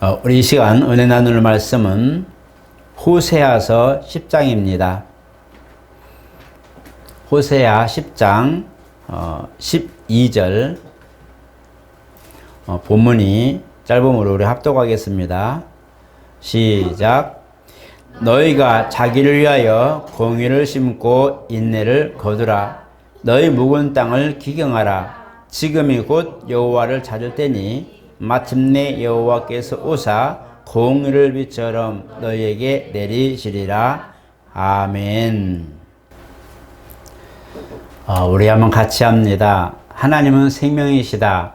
우리 이 시간 은혜 나눌 말씀은 호세아서 10장입니다. 호세아 10장 12절 본문이 짧음으로 우리 합독하겠습니다. 시작. 너희가 자기를 위하여 공의를 심고 인내를 거두라. 너희 묵은 땅을 기경하라. 지금이 곧 여호와를 찾을 때니 마침내 여호와께서 오사 공의를 빛처럼 너희에게 내리시리라. 아멘. 우리 한번 같이 합니다. 하나님은 생명이시다.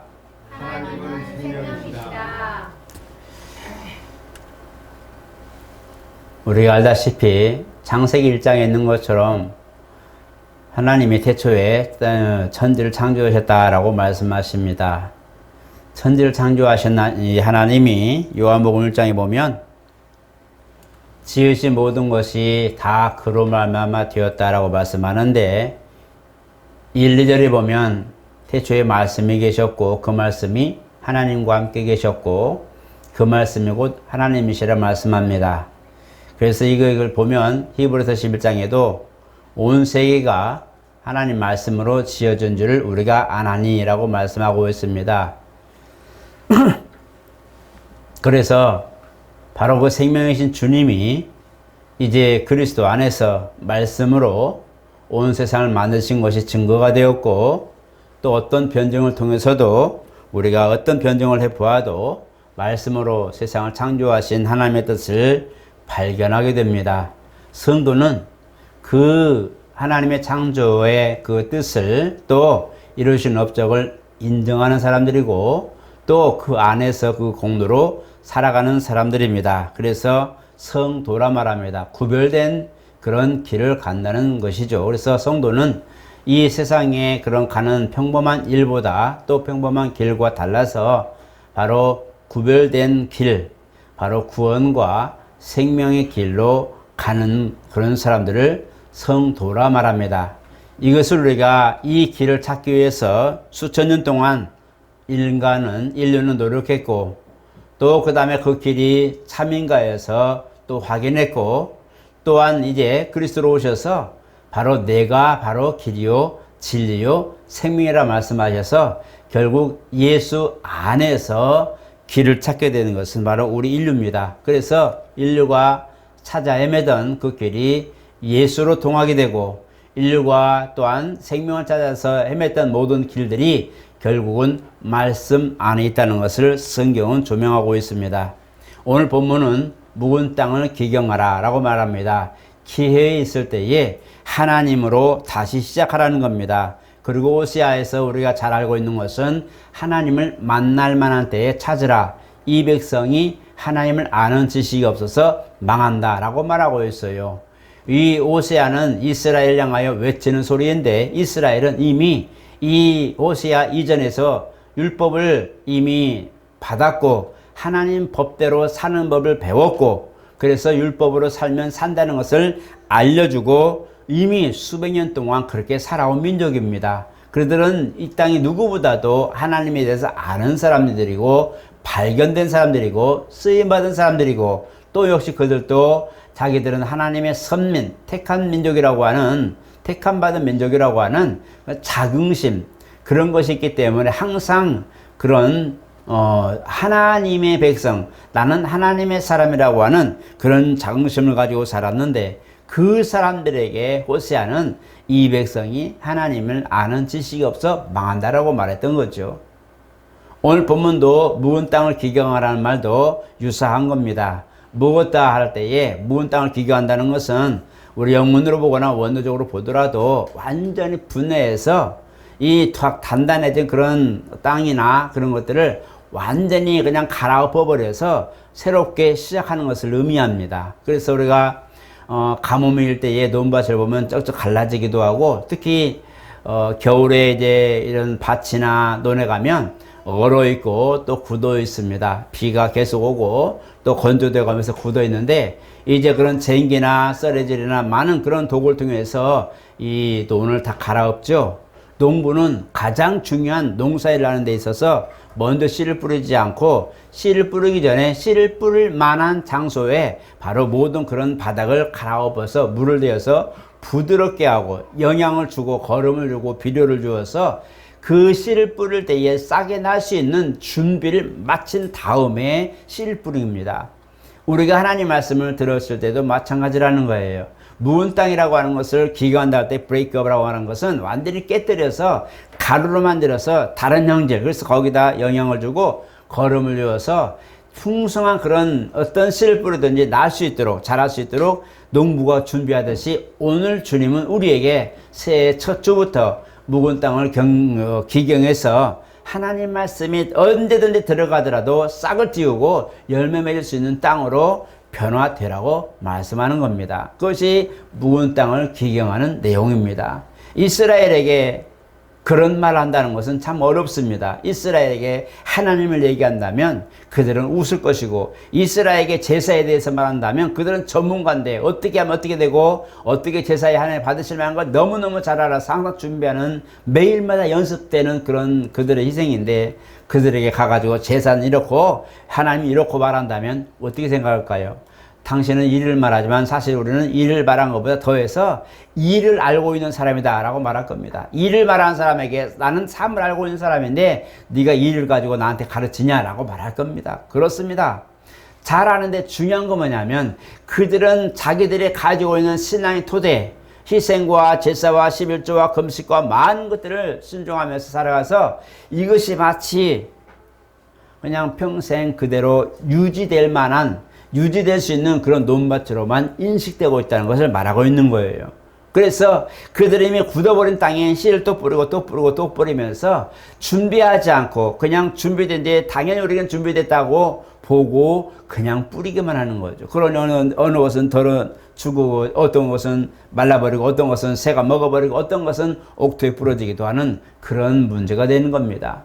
하나님은 생명이시다. 우리가 알다시피 창세기 1장에 있는 것처럼 하나님이 태초에 천지를 창조하셨다라고 말씀하십니다. 천지를 창조하신 이 하나님이 요한복음 1장에 보면 지으신 모든 것이 다 그로 말미암아 되었다라고 말씀하는데 1, 2절에 보면 태초에 말씀이 계셨고 그 말씀이 하나님과 함께 계셨고 그 말씀이 곧 하나님이시라 말씀합니다. 그래서 이걸 보면 히브리서 11장에도 온 세계가 하나님 말씀으로 지어진 줄을 우리가 아나니라고 말씀하고 있습니다. 그래서 바로 그 생명이신 주님이 이제 그리스도 안에서 말씀으로 온 세상을 만드신 것이 증거가 되었고 또 어떤 변증을 통해서도 우리가 어떤 변증을 해보아도 말씀으로 세상을 창조하신 하나님의 뜻을 발견하게 됩니다. 성도는 그 하나님의 창조의 그 뜻을 또 이루신 업적을 인정하는 사람들이고 또 그 안에서 그 공로로 살아가는 사람들입니다. 그래서 성도라 말합니다. 구별된 그런 길을 간다는 것이죠. 그래서 성도는 이 세상에 그런 가는 평범한 일보다 또 평범한 길과 달라서 바로 구별된 길, 바로 구원과 생명의 길로 가는 그런 사람들을 성도라 말합니다. 이것을 우리가 이 길을 찾기 위해서 수천 년 동안 인류는 노력했고 또 그 다음에 그 길이 참인가에서 또 확인했고 또한 이제 그리스도로 오셔서 바로 내가 바로 길이요 진리요 생명이라 말씀하셔서 결국 예수 안에서 길을 찾게 되는 것은 바로 우리 인류입니다. 그래서 인류가 찾아 헤매던 그 길이 예수로 통하게 되고 인류가 또한 생명을 찾아서 헤맸던 모든 길들이 결국은 말씀 안에 있다는 것을 성경은 조명하고 있습니다. 오늘 본문은 묵은 땅을 기경하라 라고 말합니다. 기회에 있을 때에 하나님으로 다시 시작하라는 겁니다. 그리고 호세아에서 우리가 잘 알고 있는 것은 하나님을 만날 만한 때에 찾으라. 이 백성이 하나님을 아는 지식이 없어서 망한다 라고 말하고 있어요. 이 호세아는 이스라엘 향하여 외치는 소리인데 이스라엘은 이미 이 호세아 이전에서 율법을 이미 받았고 하나님 법대로 사는 법을 배웠고 그래서 율법으로 살면 산다는 것을 알려주고 이미 수백 년 동안 그렇게 살아온 민족입니다. 그들은 이 땅이 누구보다도 하나님에 대해서 아는 사람들이고 발견된 사람들이고 쓰임받은 사람들이고 또 역시 그들도 자기들은 하나님의 선민, 택한 민족이라고 하는 택함 받은 민족이라고 하는 자긍심 그런 것이 있기 때문에 항상 그런 하나님의 백성 나는 하나님의 사람이라고 하는 그런 자긍심을 가지고 살았는데 그 사람들에게 호세아는 이 백성이 하나님을 아는 지식이 없어 망한다라고 말했던 거죠. 오늘 본문도 묵은 땅을 기경하라는 말도 유사한 겁니다. 묵었다 할 때에 묵은 땅을 기경한다는 것은 우리 영문으로 보거나 원어적으로 보더라도 완전히 분해해서 이 단단해진 그런 땅이나 그런 것들을 완전히 그냥 갈아엎어 버려서 새롭게 시작하는 것을 의미합니다. 그래서 우리가 가뭄일 때에 논밭을 보면 쩍쩍 갈라지기도 하고 특히 겨울에 이제 이런 밭이나 논에 가면 얼어 있고 또 굳어 있습니다. 비가 계속 오고 또 건조되어 가면서 굳어 있는데 이제 그런 쟁기나 썰매질이나 많은 그런 도구를 통해서 이 논을 다 갈아엎죠. 농부는 가장 중요한 농사일을 하는 데 있어서 먼저 씨를 뿌리지 않고 씨를 뿌리기 전에 씨를 뿌릴 만한 장소에 바로 모든 그런 바닥을 갈아엎어서 물을 대어서 부드럽게 하고 영양을 주고 거름을 주고 비료를 주어서 그 씨를 뿌릴 때에 싹이 날 수 있는 준비를 마친 다음에 씨를 뿌립니다. 우리가 하나님 말씀을 들었을 때도 마찬가지라는 거예요. 묵은 땅이라고 하는 것을 기교한다 할 때 브레이크업이라고 하는 것은 완전히 깨뜨려서 가루로 만들어서 다른 형질, 그래서 거기다 영양을 주고 거름을 주어서 풍성한 그런 어떤 씨를 뿌리든지 날 수 있도록 자랄 수 있도록 농부가 준비하듯이 오늘 주님은 우리에게 새해 첫 주부터 묵은 땅을 기경해서 하나님 말씀이 언제든지 들어가더라도 싹을 틔우고 열매 맺을 수 있는 땅으로 변화되라고 말씀하는 겁니다. 그것이 묵은 땅을 기경하는 내용입니다. 이스라엘에게 그런 말을 한다는 것은 참 어렵습니다. 이스라엘에게 하나님을 얘기한다면 그들은 웃을 것이고, 이스라엘에게 제사에 대해서 말한다면 그들은 전문가인데 어떻게 하면 어떻게 되고 어떻게 제사에 하나님 받으실 만한 걸 너무너무 잘 알아서 항상 준비하는, 매일마다 연습되는 그런 그들의 희생인데, 그들에게 가가지고 제사는 이렇고 하나님이 이렇고 말한다면 어떻게 생각할까요? 당신은 일을 말하지만 사실 우리는 일을 말한 것보다 더해서 일을 알고 있는 사람이다 라고 말할 겁니다. 일을 말하는 사람에게 나는 삶을 알고 있는 사람인데 네가 일을 가지고 나한테 가르치냐 라고 말할 겁니다. 그렇습니다. 잘 아는데 중요한 건 뭐냐면 그들은 자기들이 가지고 있는 신앙의 토대, 희생과 제사와 11조와 금식과 많은 것들을 순종하면서 살아가서 이것이 마치 그냥 평생 그대로 유지될 수 있는 그런 논밭으로만 인식되고 있다는 것을 말하고 있는 거예요. 그래서 그들이 이미 굳어버린 땅에 씨를 또 뿌리고 또 뿌리고 또 뿌리면서 준비하지 않고 그냥 준비된 뒤에 당연히 우리는 준비됐다고 보고 그냥 뿌리기만 하는 거죠. 그러니 어느 것은 덜어 죽고 어떤 것은 말라버리고 어떤 것은 새가 먹어버리고 어떤 것은 옥토에 부러지기도 하는 그런 문제가 되는 겁니다.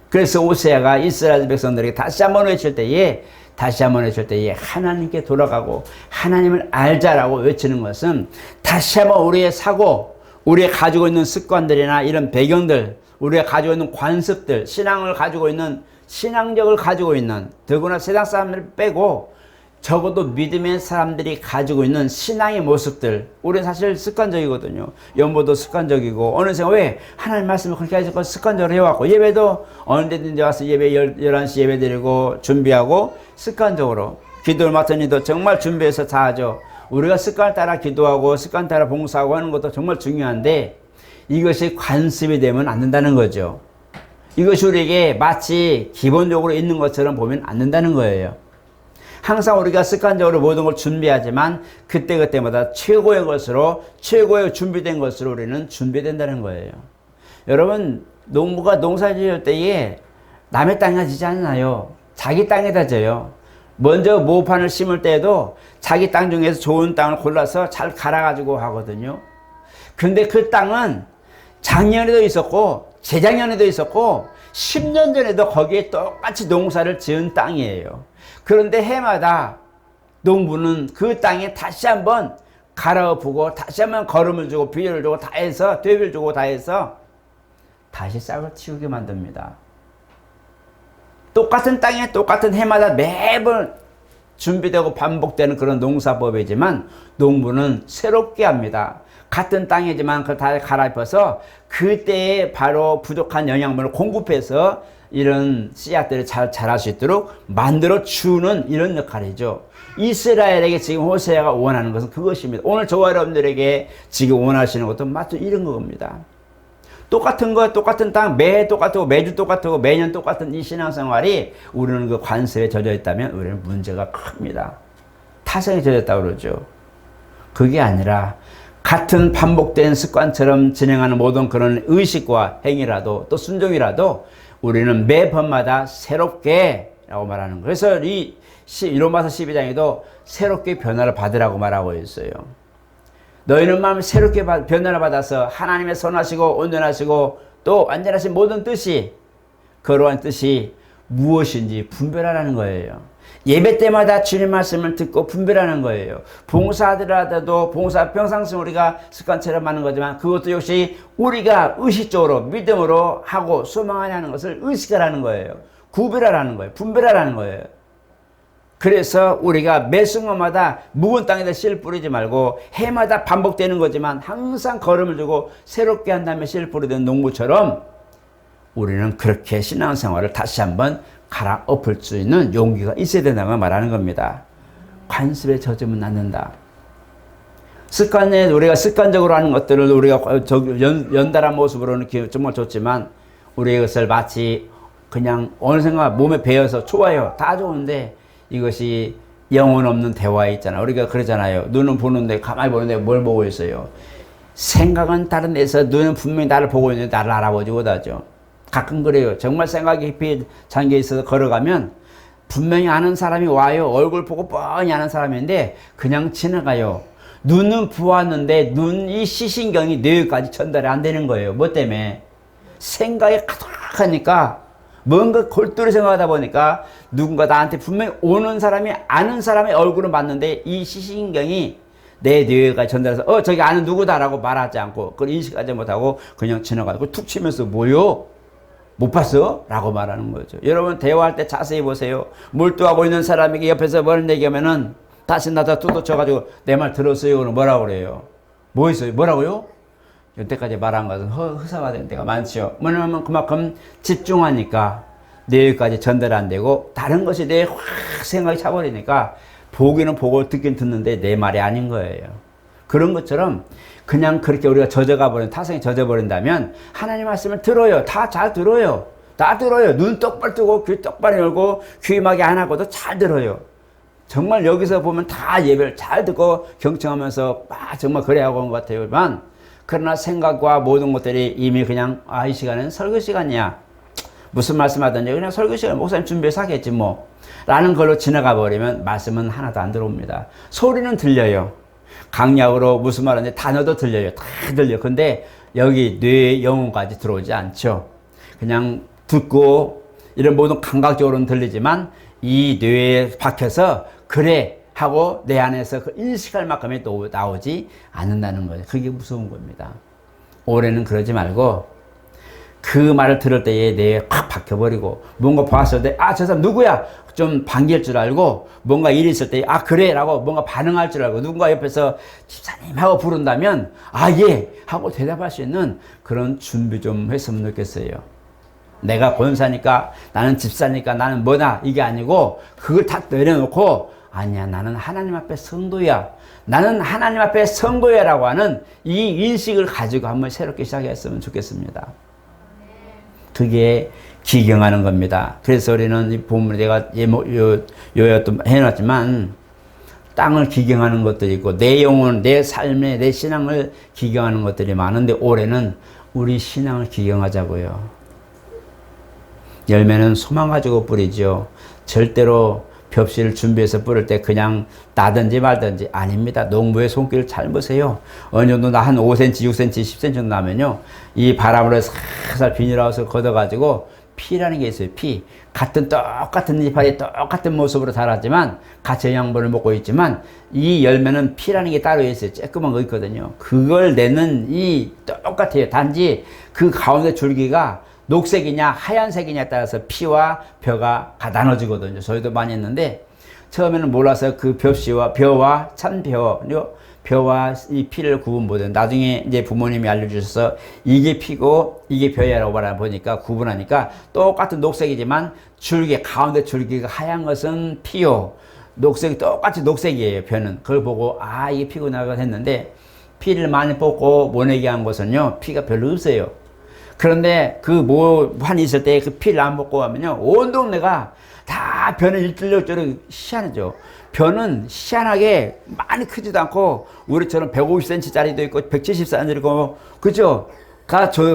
그래서 오세아가 이스라엘 백성들에게 다시 한번 외칠 때에 하나님께 돌아가고 하나님을 알자라고 외치는 것은 다시 한번 우리의 사고, 우리가 가지고 있는 습관들이나 이런 배경들, 우리가 가지고 있는 관습들, 신앙을 가지고 있는, 신앙력을 가지고 있는, 더구나 세상 사람들을 빼고 적어도 믿음의 사람들이 가지고 있는 신앙의 모습들, 우리는 사실 습관적이거든요. 연보도 습관적이고, 어느새 왜 하나님 말씀을 그렇게 해서 습관적으로 해왔고, 예배도 언제든지 와서 예배 11시 예배 드리고 준비하고 습관적으로, 기도를 맡은 이도 정말 준비해서 다 하죠. 우리가 습관을 따라 기도하고 습관 따라 봉사하고 하는 것도 정말 중요한데 이것이 관습이 되면 안 된다는 거죠. 이것이 우리에게 마치 기본적으로 있는 것처럼 보면 안 된다는 거예요. 항상 우리가 습관적으로 모든 걸 준비하지만 그때그때마다 최고의 것으로, 최고의 준비된 것으로 우리는 준비된다는 거예요. 여러분, 농부가 농사 지을 때에 남의 땅에 지지 않나요? 자기 땅에다 져요. 먼저 모판을 심을 때에도 자기 땅 중에서 좋은 땅을 골라서 잘 갈아가지고 하거든요. 근데 그 땅은 작년에도 있었고 재작년에도 있었고 10년 전에도 거기에 똑같이 농사를 지은 땅이에요. 그런데 해마다 농부는 그 땅에 다시 한번 갈아엎고 다시 한번 거름을 주고 비료를 주고 다 해서 되비를 주고 다 해서 다시 싹을 틔우게 만듭니다. 똑같은 땅에 똑같은 해마다 매번 준비되고 반복되는 그런 농사법이지만 농부는 새롭게 합니다. 같은 땅이지만 그걸 다 갈아엎어서 그때에 바로 부족한 영양분을 공급해서 이런 씨앗들을 잘 자랄 수 있도록 만들어 주는 이런 역할이죠. 이스라엘에게 지금 호세아가 원하는 것은 그것입니다. 오늘 저와 여러분들에게 지금 원하시는 것도 마치 이런 겁니다. 똑같은 것, 똑같은 땅, 매해 똑같고 매주 똑같고 매년 똑같은 이 신앙생활이 우리는 그 관습에 젖어 있다면 우리는 문제가 큽니다. 타성에 젖었다고 그러죠. 그게 아니라 같은 반복된 습관처럼 진행하는 모든 그런 의식과 행위라도 또 순종이라도 우리는 매번마다 새롭게 라고 말하는 거예요. 그래서 이 로마서 12장에도 새롭게 변화를 받으라고 말하고 있어요. 너희는 마음을 새롭게 변화를 받아서 하나님의 선하시고 온전하시고 또 완전하신 모든 뜻이, 거룩한 뜻이 무엇인지 분별하라는 거예요. 예배 때마다 주님 말씀을 듣고 분별하는 거예요. 봉사하더라도 봉사 평상시 우리가 습관처럼 하는 거지만 그것도 역시 우리가 의식적으로 믿음으로 하고 소망하는 것을 의식하라는 거예요. 구별하라는 거예요. 분별하라는 거예요. 그래서 우리가 매 순간마다 묵은 땅에다 씨를 뿌리지 말고 해마다 반복되는 거지만 항상 걸음을 주고 새롭게 한 다음에 씨를 뿌리던 농부처럼 우리는 그렇게 신앙생활을 다시 한번 갈아엎을 수 있는 용기가 있어야 된다고 말하는 겁니다. 관습에 젖으면 낫는다. 습관에 우리가 습관적으로 하는 것들을 우리가 연달아 모습으로는 정말 좋지만 우리 이것을 마치 그냥 어느 순간 몸에 배어서 좋아요. 다 좋은데 이것이 영혼 없는 대화에 있잖아. 우리가 그러잖아요. 눈은 보는데 가만히 보는데 뭘 보고 있어요. 생각은 다른 데서 눈은 분명히 나를 보고 있는데 나를 알아보지 못하죠. 가끔 그래요. 정말 생각이 깊이 잠겨 있어서 걸어가면 분명히 아는 사람이 와요. 얼굴 보고 뻔히 아는 사람인데 그냥 지나가요. 눈은 보았는데 이 시신경이 뇌까지 전달이 안 되는 거예요. 뭐 때문에? 생각이 가득하니까 뭔가 골똘히 생각하다 보니까 누군가 나한테 분명히 오는 사람이 아는 사람의 얼굴은 봤는데 이 시신경이 내 뇌까지 전달해서 저기 아는 누구다라고 말하지 않고 그걸 인식하지 못하고 그냥 지나가고 툭 치면서 뭐요? 못 봤어? 라고 말하는 거죠. 여러분 대화할 때 자세히 보세요. 몰두하고 있는 사람에게 옆에서 뭘 얘기하면은 다시 나다 뚜도 쳐가지고 내 말 들었어요? 그럼 뭐라고 그래요? 뭐 있어요? 뭐라고요? 여태까지 말한 것은 허사가 된 때가 많죠. 왜냐하면 그만큼 집중하니까 뇌까지 전달 안 되고 다른 것이 뇌에 확 생각이 차버리니까 보기는 보고 듣긴 듣는데 내 말이 아닌 거예요. 그런 것처럼 그냥 그렇게 우리가 타성에 젖어버린다면 하나님 말씀을 들어요. 다 잘 들어요. 다 들어요. 눈 똑바로 뜨고 귀 똑바로 열고 귀마개 안 하고도 잘 들어요. 정말 여기서 보면 다 예배를 잘 듣고 경청하면서 정말 그래 하고 온 것 같아요만 그러나 생각과 모든 것들이 이미 그냥 이 시간은 설교 시간이야. 무슨 말씀 하든지 그냥 설교 시간 목사님 준비해서 하겠지 뭐 라는 걸로 지나가 버리면 말씀은 하나도 안 들어옵니다. 소리는 들려요. 강약으로 무슨 말하는지 단어도 들려요. 다 들려. 근데 여기 뇌 영혼까지 들어오지 않죠. 그냥 듣고 이런 모든 감각적으로는 들리지만 이 뇌에 박혀서 그래 하고 내 안에서 그 인식할 만큼이 또 나오지 않는다는 거예요. 그게 무서운 겁니다. 올해는 그러지 말고 그 말을 들을 때에 뇌에 확 박혀버리고 뭔가 봤을 때 저 사람 누구야? 좀 반길 줄 알고 뭔가 일이 있을 때 그래 라고 뭔가 반응할 줄 알고 누군가 옆에서 집사님 하고 부른다면 예 하고 대답할 수 있는 그런 준비 좀 했으면 좋겠어요. 내가 권사니까 나는 집사니까 나는 뭐다 이게 아니고 그걸 다 내려놓고 아니야 나는 하나님 앞에 성도야. 나는 하나님 앞에 성도야 라고 하는 이 인식을 가지고 한번 새롭게 시작했으면 좋겠습니다. 그게 기경하는 겁니다. 그래서 우리는 이 본문에 내가 요약도 해놨지만 땅을 기경하는 것들이 있고 내 영혼, 내 삶에 내 신앙을 기경하는 것들이 많은데 올해는 우리 신앙을 기경하자고요. 열매는 소망 가지고 뿌리죠. 절대로 벽실을 준비해서 뿌릴 때 그냥 나든지 말든지 아닙니다. 농부의 손길을 잘 보세요. 어느 정도 한 5cm, 6cm, 10cm 정도 나면요. 이 바람으로 살살 비닐하우스를 걷어가지고 피라는 게 있어요. 피. 똑같은 이파리 똑같은 모습으로 자라지만 같이 영양분을 먹고 있지만 이 열매는 피라는 게 따로 있어요. 쬐끄만 거 있거든요. 그걸 내는 이 똑같아요. 단지 그 가운데 줄기가 녹색이냐 하얀색이냐에 따라서 피와 벼가 나눠지거든요. 저희도 많이 했는데 처음에는 몰라서 그 벼와 벼와 이 피를 구분 못해요. 나중에 이제 부모님이 알려주셔서 이게 피고 이게 벼야라고 보니까 구분하니까 똑같은 녹색이지만 가운데 줄기가 하얀 것은 피요. 녹색이 똑같이 녹색이에요. 벼는. 그걸 보고 이게 피구나 했는데 피를 많이 뽑고 모내게 한 것은요. 피가 별로 없어요. 그런데 환이 있을 때 그 피를 안 먹고 하면요. 온 동네가 다 벼는 일주일적으로 희한하죠. 벼는 희한하게 많이 크지도 않고 우리처럼 150cm 짜리도 있고 170cm도 있고 그죠?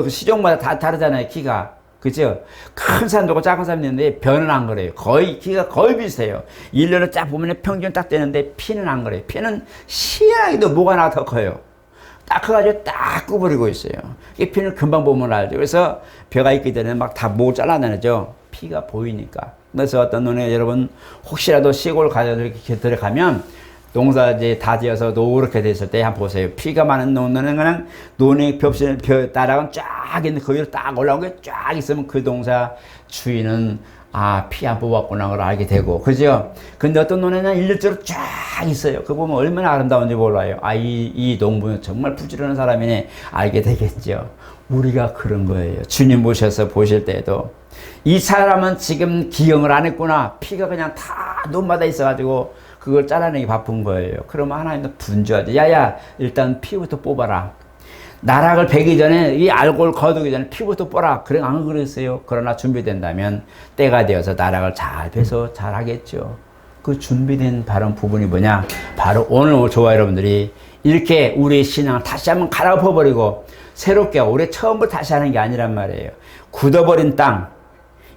시종마다 다 다르잖아요. 키가. 그죠? 큰 사람도 있고 작은 사람도 있는데 벼는 안 그래요. 키가 거의 비슷해요. 1년을 쫙 보면 평균 딱 되는데 피는 안 그래요. 피는 희한하게도 뭐가 하나 더 커요. 딱 커가지고 딱 구부리고 있어요. 이 피는 금방 보면 알죠. 그래서 벼가 있기 전에 막 다 목을 잘라내죠. 피가 보이니까. 그래서 어떤 논에 여러분 혹시라도 시골 가서 들어가면 농사 이제 다 지어서 노랗게 됐을 때 한번 보세요. 피가 많은 논은 그냥 논의 따라간 쫙 있는 그 위로 딱 올라온 게 쫙 있으면 그 농사 주인은 아, 피 안 뽑았구나 걸 알게 되고, 그죠? 근데 어떤 논에는 일렬적으로 쫙 있어요. 그거 보면 얼마나 아름다운지 몰라요. 아, 이 농부는 정말 부지런한 사람이네. 알게 되겠죠. 우리가 그런 거예요. 주님 모셔서 보실 때도 이 사람은 지금 기경을 안 했구나. 피가 그냥 다 논마다 있어가지고 그걸 잘라내기 바쁜 거예요. 그러면 하나님도 분주하죠. 야야, 일단 피부터 뽑아라. 나락을 베기 전에, 이 알골 거두기 전에 피부터 뽑아라. 그래, 안 그랬어요. 그러나 준비된다면 때가 되어서 나락을 잘 베서 잘 하겠죠. 그 준비된 바른 부분이 뭐냐? 바로 오늘 저와 여러분들이 이렇게 우리의 신앙을 다시 한번 갈아엎어버리고 새롭게 올해 처음부터 다시 하는 게 아니란 말이에요. 굳어버린 땅,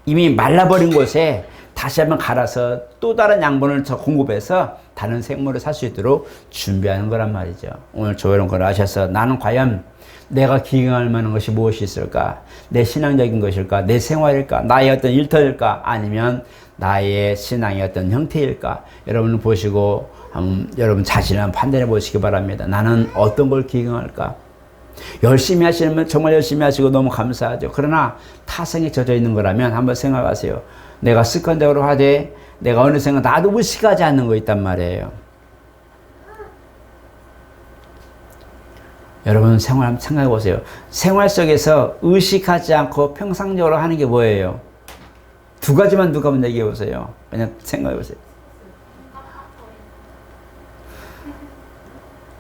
이미 말라버린 곳에 다시 한번 갈아서 또 다른 양분을 더 공급해서 다른 생물을 살 수 있도록 준비하는 거란 말이죠. 오늘 저런 걸 아셔서 나는 과연 내가 기경할 만한 것이 무엇이 있을까? 내 신앙적인 것일까? 내 생활일까? 나의 어떤 일터일까? 아니면 나의 신앙의 어떤 형태일까? 여러분 보시고 여러분 자신을 한번 판단해 보시기 바랍니다. 나는 어떤 걸 기경할까? 열심히 하시면 정말 열심히 하시고 너무 감사하죠. 그러나 타성에 젖어 있는 거라면 한번 생각하세요. 내가 습관적으로 하되 내가 어느 순간 나도 의식하지 않는 거 있단 말이에요. 여러분 생활 한번 생각해 보세요. 생활 속에서 의식하지 않고 평상적으로 하는 게 뭐예요? 두 가지만 누가 먼저 얘기해 보세요. 그냥 생각해 보세요.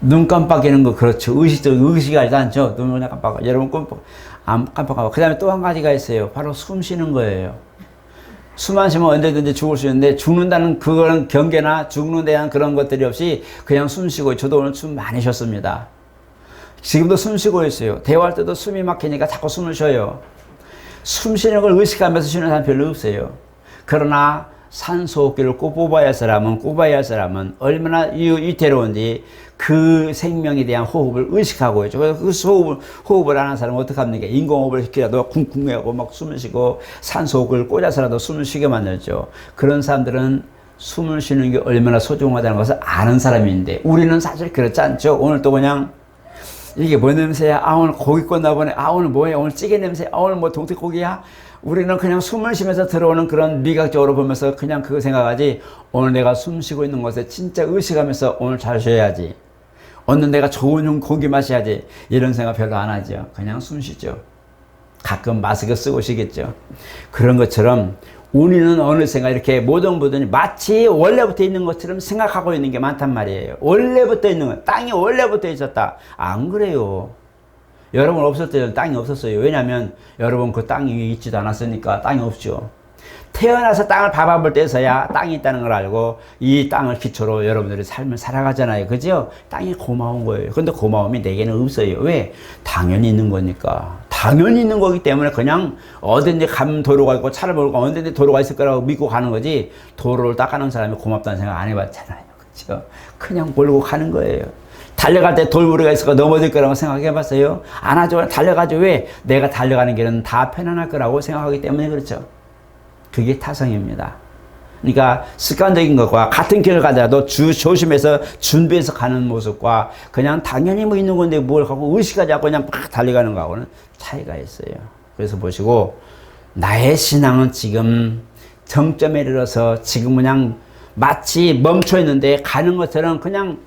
눈 깜빡이는 거 그렇죠. 의식하지 않죠. 눈을 그냥 깜빡. 여러분 깜빡하고. 그 다음에 또 한 가지가 있어요. 바로 숨 쉬는 거예요. 숨 안 쉬면 언제든지 죽을 수 있는데 죽는다는 그런 경계나 죽는 대한 그런 것들이 없이 그냥 숨 쉬고, 저도 오늘 숨 많이 쉬었습니다. 지금도 숨 쉬고 있어요. 대화할 때도 숨이 막히니까 자꾸 숨을 쉬어요. 숨 쉬는 걸 의식하면서 쉬는 사람 별로 없어요. 그러나 산소호흡기를 꼭 뽑아야 할 사람은 얼마나 위태로운지 그 생명에 대한 호흡을 의식하고 있죠. 그래서 그 호흡을 안 하는 사람은 어떡합니까? 인공호흡을 시키라도 쿵쿵하고 막 숨을 쉬고 산소호흡을 꽂아서라도 숨을 쉬게 만들죠. 그런 사람들은 숨을 쉬는 게 얼마나 소중하다는 것을 아는 사람인데 우리는 사실 그렇지 않죠. 오늘 또 그냥 이게 뭐 냄새야? 아, 오늘 고기 꽂나 보네. 아, 오늘 뭐야? 오늘 찌개 냄새. 아, 오늘 뭐 동태고기야? 우리는 그냥 숨을 쉬면서 들어오는 그런 미각적으로 보면서 그냥 그거 생각하지. 오늘 내가 숨 쉬고 있는 것에 진짜 의식하면서 오늘 잘 쉬어야지. 오늘 내가 좋은 고기 마셔야지. 이런 생각 별로 안 하죠. 그냥 숨 쉬죠. 가끔 마스크 쓰고 쉬겠죠. 그런 것처럼 우리는 어느샌가 이렇게 모든 분들이 마치 원래부터 있는 것처럼 생각하고 있는 게 많단 말이에요. 원래부터 있는 거, 땅이 원래부터 있었다. 안 그래요. 여러분 없을 때는 땅이 없었어요. 왜냐하면 여러분 그 땅이 위에 있지도 않았으니까 땅이 없죠. 태어나서 땅을 밟아볼 때서야 땅이 있다는 걸 알고 이 땅을 기초로 여러분들이 삶을 살아가잖아요. 그죠? 땅이 고마운 거예요. 근데 고마움이 내게는 없어요. 왜? 당연히 있는 거니까. 당연히 있는 거기 때문에 그냥 어딘지 가면 도로가 있고 차를 몰고 어딘지 도로가 있을 거라고 믿고 가는 거지, 도로를 닦아놓은 사람이 고맙다는 생각 안 해봤잖아요. 그죠? 그냥 몰고 가는 거예요. 달려갈 때 돌무리가 있을까 넘어질 거라고 생각해 봤어요? 안 하죠. 달려가죠. 왜? 내가 달려가는 길은 다 편안할 거라고 생각하기 때문에 그렇죠. 그게 타성입니다. 그러니까 습관적인 것과 같은 길을 가더라도 조심해서 준비해서 가는 모습과 그냥 당연히 뭐 있는 건데 뭘 하고 의식하지 않고 그냥 막 달려가는 거하고는 차이가 있어요. 그래서 보시고 나의 신앙은 지금 정점에 이르러서 지금 그냥 마치 멈춰 있는데 가는 것처럼 그냥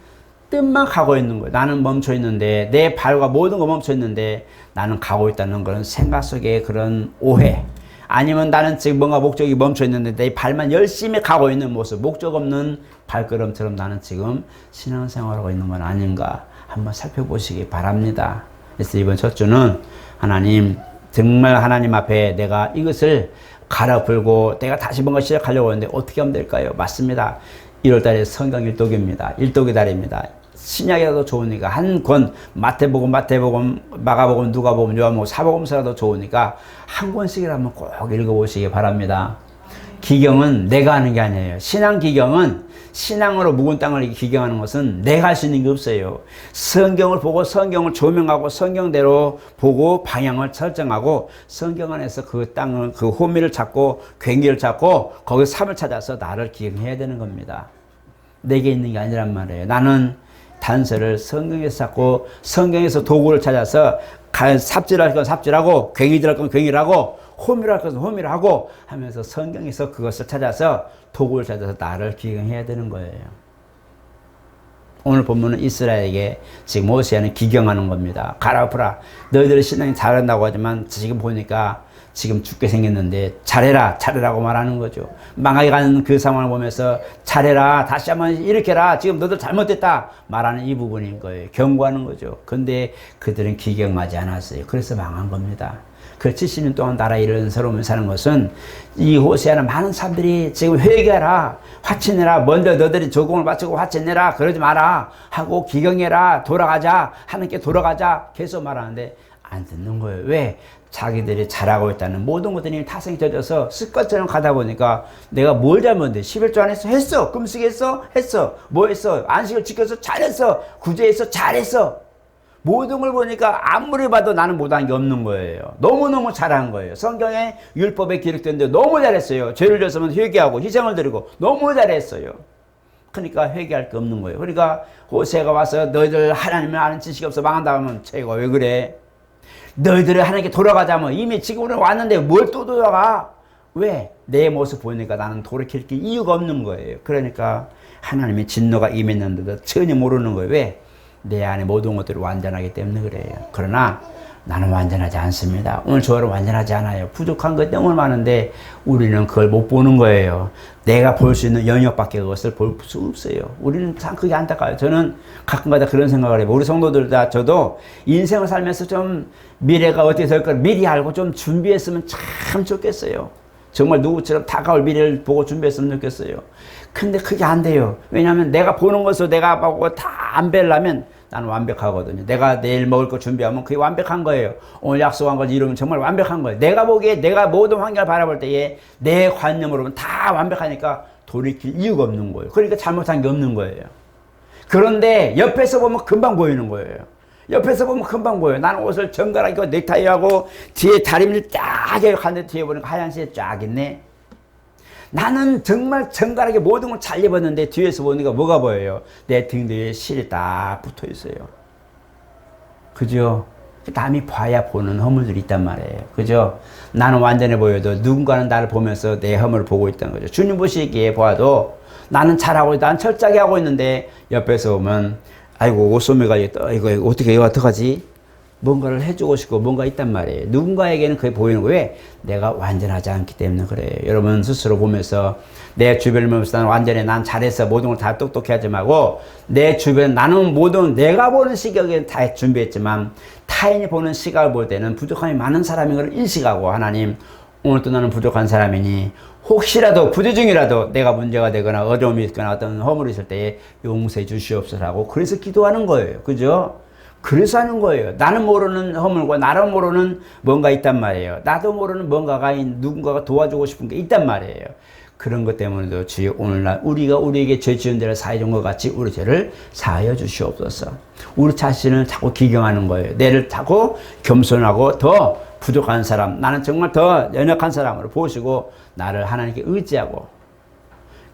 뜻만 가고 있는 거예요. 나는 멈춰 있는데 내 발과 모든 거 멈춰 있는데 나는 가고 있다는 그런 생각 속의 그런 오해, 아니면 나는 지금 뭔가 목적이 멈춰 있는데 내 발만 열심히 가고 있는 모습, 목적 없는 발걸음처럼 나는 지금 신앙생활하고 있는 건 아닌가 한번 살펴보시기 바랍니다. 그래서 이번 첫 주는 하나님, 정말 하나님 앞에 내가 이것을 갈아풀고 내가 다시 뭔가 시작하려고 하는데 어떻게 하면 될까요? 맞습니다. 1월달에 성경 일독입니다. 일독의 달입니다. 신약이라도 좋으니까 한 권, 마태복음, 마가복음, 누가복음, 요한복음, 사복음서라도 좋으니까 한 권씩이라도 한번 꼭 읽어보시기 바랍니다. 기경은 내가 하는 게 아니에요. 신앙 기경은 신앙으로 묵은 땅을 기경하는 것은 내가 할 수 있는 게 없어요. 성경을 보고 성경을 조명하고 성경대로 보고 방향을 설정하고 성경 안에서 그 땅을, 그 호미를 찾고 괭이를 찾고 거기 삶을 찾아서 나를 기경해야 되는 겁니다. 내게 있는 게 아니란 말이에요. 나는 단서를 성경에서 찾고 성경에서 도구를 찾아서 삽질할 건 삽질하고 괭이질 할 건 괭이를 하고 호미를 할 것은 호미를 하고 하면서 성경에서 그것을 찾아서 도구를 찾아서 나를 기경해야 되는 거예요. 오늘 본문은 이스라엘에게 지금 모세는 기경하는 겁니다. 가라프라, 너희들의 신앙이 잘한다고 하지만 지금 보니까 지금 죽게 생겼는데 잘해라, 잘해라고 말하는 거죠. 망하게 가는 그 상황을 보면서 잘해라, 다시 한번 일으켜라, 지금 너들 잘못됐다 말하는 이 부분인 거예요. 경고하는 거죠. 근데 그들은 기경하지 않았어요. 그래서 망한 겁니다. 그 70년 동안 나라 이런 서러움을 사는 것은 이 호세아는 많은 사람들이 지금 회개하라, 화친내라, 먼저 너들이 조공을 바치고 화친내라, 그러지 마라 하고 기경해라, 돌아가자, 하나님께 돌아가자 계속 말하는데 안 듣는 거예요. 왜? 자기들이 잘하고 있다는 모든 것들이 타성이 젖어서 습관처럼 가다 보니까 내가 뭘 잘못해? 11조 안 했어? 했어. 금식했어? 했어. 뭐 했어? 안식을 지켜서 잘했어. 구제했어? 잘했어. 모든 걸 보니까 아무리 봐도 나는 못한 게 없는 거예요. 너무너무 잘한 거예요. 성경에 율법에 기록된데 너무 잘했어요. 죄를 졌으면 회개하고 희생을 드리고 너무 잘했어요. 그러니까 회개할 게 없는 거예요. 그러니까 호세가 와서 너희들 하나님을 아는 지식이 없어 망한다 하면 제가 왜 그래? 너희들이 하나님께 돌아가자면 이미 지금 우리는 왔는데 뭘 또 돌아가? 왜? 내 모습 보니까 나는 돌이킬 게 이유가 없는 거예요. 그러니까 하나님의 진노가 임했는데도 전혀 모르는 거예요. 왜? 내 안에 모든 것들이 완전하기 때문에 그래요. 그러나 나는 완전하지 않습니다. 오늘 저는 완전하지 않아요. 부족한 것 너무 많은데 우리는 그걸 못 보는 거예요. 내가 볼 수 있는 영역밖에 그것을 볼 수 없어요. 우리는 참 그게 안타까워요. 저는 가끔가다 그런 생각을 해요. 우리 성도들 다 저도 인생을 살면서 좀 미래가 어떻게 될까 미리 알고 좀 준비했으면 참 좋겠어요. 정말 누구처럼 다가올 미래를 보고 준비했으면 좋겠어요. 근데 그게 안 돼요. 왜냐하면 내가 보는 것을 내가 보고 다 안 뵈려면 나는 완벽하거든요. 내가 내일 먹을 거 준비하면 그게 완벽한 거예요. 오늘 약속한 걸 이루면 정말 완벽한 거예요. 내가 보기에 내가 모든 환경을 바라볼 때에 내 관념으로는 다 완벽하니까 돌이킬 이유가 없는 거예요. 그러니까 잘못한 게 없는 거예요. 그런데 옆에서 보면 금방 보이는 거예요. 옆에서 보면 금방 보여요. 나는 옷을 정갈하게 넥타이하고 뒤에 다리를 쫙 하는데 뒤에 보니까 하얀색 쫙 있네. 나는 정말 정갈하게 모든 걸 잘 입었는데 뒤에서 보니까 뭐가 보여요? 내 등 뒤에 실이 딱 붙어 있어요. 그죠? 남이 봐야 보는 허물들이 있단 말이에요. 그죠? 나는 완전해 보여도 누군가는 나를 보면서 내 허물을 보고 있다는 거죠. 주님 보시기에 보아도 나는 잘하고 있다. 난 철저하게 하고 있는데 옆에서 보면 아이고 옷소매가 이거 어떻게 이거 어떡하지? 뭔가를 해주고 싶고 뭔가 있단 말이에요. 누군가에게는 그게 보이는 거예요. 왜? 내가 완전하지 않기 때문에 그래요. 여러분 스스로 보면서 내 주변을 보면서 난 완전해, 난 잘했어, 모든 걸 다 똑똑히 하지 말고 내 주변, 나는 모든 내가 보는 시각에 다 준비했지만 타인이 보는 시각을 볼 때는 부족함이 많은 사람인 걸 인식하고 하나님 오늘도 나는 부족한 사람이니 혹시라도 부재 중이라도 내가 문제가 되거나 어려움이 있거나 어떤 허물이 있을 때에 용서해 주시옵소서라고 그래서 기도하는 거예요. 그죠? 그래서 하는 거예요. 나는 모르는 허물과 나는 모르는 뭔가 있단 말이에요. 나도 모르는 뭔가가 누군가가 도와주고 싶은 게 있단 말이에요. 그런 것 때문에도 주여 오늘날 우리가 우리에게 죄 지은 죄를 사해 준 것 같이 우리 죄를 사하여 주시옵소서. 우리 자신을 자꾸 기경하는 거예요. 내를 자꾸 겸손하고 더 부족한 사람, 나는 정말 더 연약한 사람으로 보시고 나를 하나님께 의지하고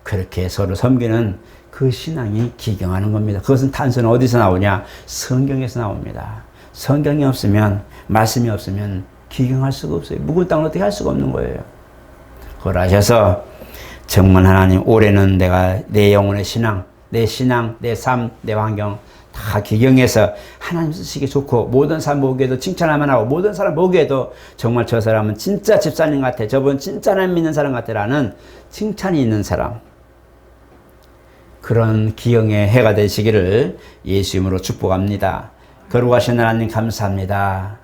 그렇게 서로 섬기는 그 신앙이 기경하는 겁니다. 그것은 단서는 어디서 나오냐? 성경에서 나옵니다. 성경이 없으면, 말씀이 없으면 기경할 수가 없어요. 묵은 땅을 어떻게 할 수가 없는 거예요. 그걸 아셔서 정말 하나님 올해는 내가 내 영혼의 신앙, 내 삶, 내 환경 다 기경해서 하나님 쓰시기 좋고 모든 사람 보기에도 칭찬하면 하고 모든 사람 보기에도 정말 저 사람은 진짜 집사님 같아, 저분 진짜 하나님 믿는 사람 같아 라는 칭찬이 있는 사람, 그런 기영의 해가 되시기를 예수 이름으로 축복합니다. 거룩하신 하나님 감사합니다.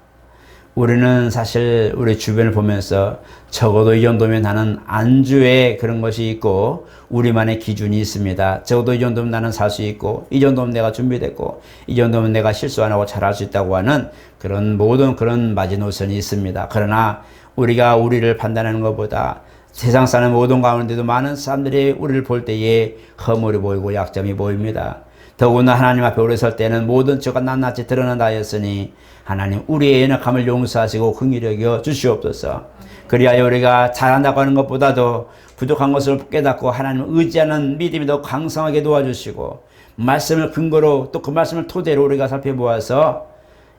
우리는 사실 우리 주변을 보면서 적어도 이 정도면 나는 안주에 그런 것이 있고 우리만의 기준이 있습니다. 적어도 이 정도면 나는 살 수 있고 이 정도면 내가 준비됐고 이 정도면 내가 실수 안 하고 잘할 수 있다고 하는 그런 모든 그런 마지노선이 있습니다. 그러나 우리가 우리를 판단하는 것보다 세상 사는 모든 가운데도 많은 사람들이 우리를 볼 때에 허물이 보이고 약점이 보입니다. 더구나 하나님 앞에 오래 설 때는 모든 죄가 낱낱이 드러난다 하였으니 하나님 우리의 연약함을 용서하시고 긍휼히 여겨 주시옵소서. 그리하여 우리가 잘한다고 하는 것보다도 부족한 것을 깨닫고 하나님을 의지하는 믿음이 더 강성하게 도와주시고 말씀을 근거로 또 그 말씀을 토대로 우리가 살펴보아서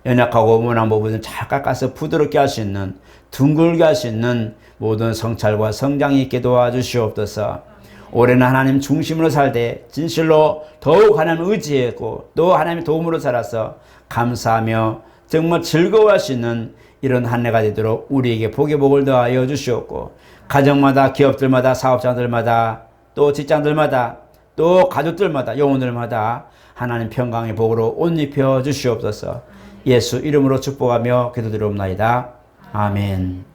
연약하고 무난한 부분을 잘 깎아서 부드럽게 할 수 있는, 둥글게 할 수 있는 모든 성찰과 성장이 있게 도와주시옵소서. 올해는 하나님 중심으로 살 때 진실로 더욱 하나님을 의지했고 또 하나님의 도움으로 살아서 감사하며 정말 즐거워할 수 있는 이런 한 해가 되도록 우리에게 복의 복을 더하여 주시옵고, 가정마다, 기업들마다, 사업자들마다, 또 직장들마다, 또 가족들마다, 영혼들마다 하나님 평강의 복으로 옷 입혀 주시옵소서. 예수 이름으로 축복하며 기도드리옵나이다. 아멘.